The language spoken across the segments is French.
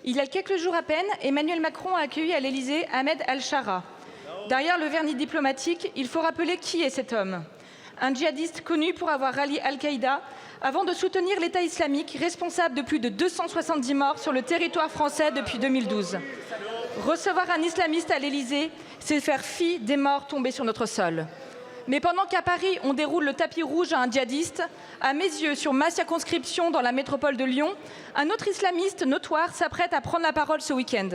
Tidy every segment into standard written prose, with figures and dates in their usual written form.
Il y a quelques jours à peine, Emmanuel Macron a accueilli à l'Élysée Ahmed Al-Shara. Derrière le vernis diplomatique, il faut rappeler qui est cet homme. Un djihadiste connu pour avoir rallié Al-Qaïda avant de soutenir l'État islamique, responsable de plus de 270 morts sur le territoire français depuis 2012. Recevoir un islamiste à l'Élysée, c'est faire fi des morts tombés sur notre sol. Mais pendant qu'à Paris, on déroule le tapis rouge à un djihadiste, à mes yeux, sur ma circonscription dans la métropole de Lyon, un autre islamiste notoire s'apprête à prendre la parole ce week-end.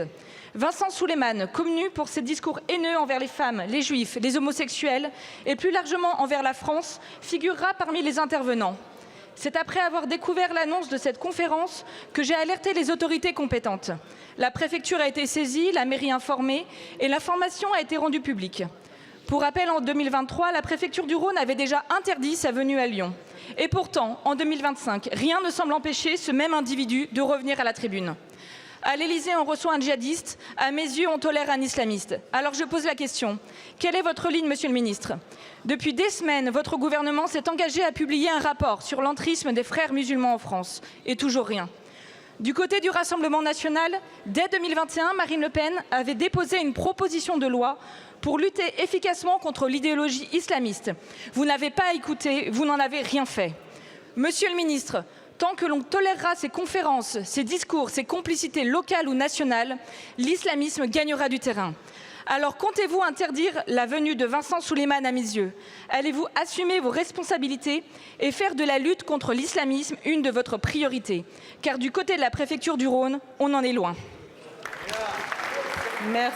Vincent Souleymane, connu pour ses discours haineux envers les femmes, les juifs, les homosexuels et plus largement envers la France, figurera parmi les intervenants. C'est après avoir découvert l'annonce de cette conférence que j'ai alerté les autorités compétentes. La préfecture a été saisie, la mairie informée et l'information a été rendue publique. Pour rappel, en 2023, la préfecture du Rhône avait déjà interdit sa venue à Lyon. Et pourtant, en 2025, rien ne semble empêcher ce même individu de revenir à la tribune. À l'Élysée, on reçoit un djihadiste. À mes yeux, on tolère un islamiste. Alors je pose la question. Quelle est votre ligne, Monsieur le Ministre? Depuis des semaines, votre gouvernement s'est engagé à publier un rapport sur l'entrisme des frères musulmans en France. Et toujours rien. Du côté du Rassemblement national, dès 2021, Marine Le Pen avait déposé une proposition de loi pour lutter efficacement contre l'idéologie islamiste. Vous n'avez pas écouté, vous n'en avez rien fait. Monsieur le ministre, tant que l'on tolérera ces conférences, ces discours, ces complicités locales ou nationales, l'islamisme gagnera du terrain. Alors comptez-vous interdire la venue de Vincent Souleymane à mes yeux? Allez-vous assumer vos responsabilités et faire de la lutte contre l'islamisme une de votre priorité? Car du côté de la préfecture du Rhône, on en est loin. Merci.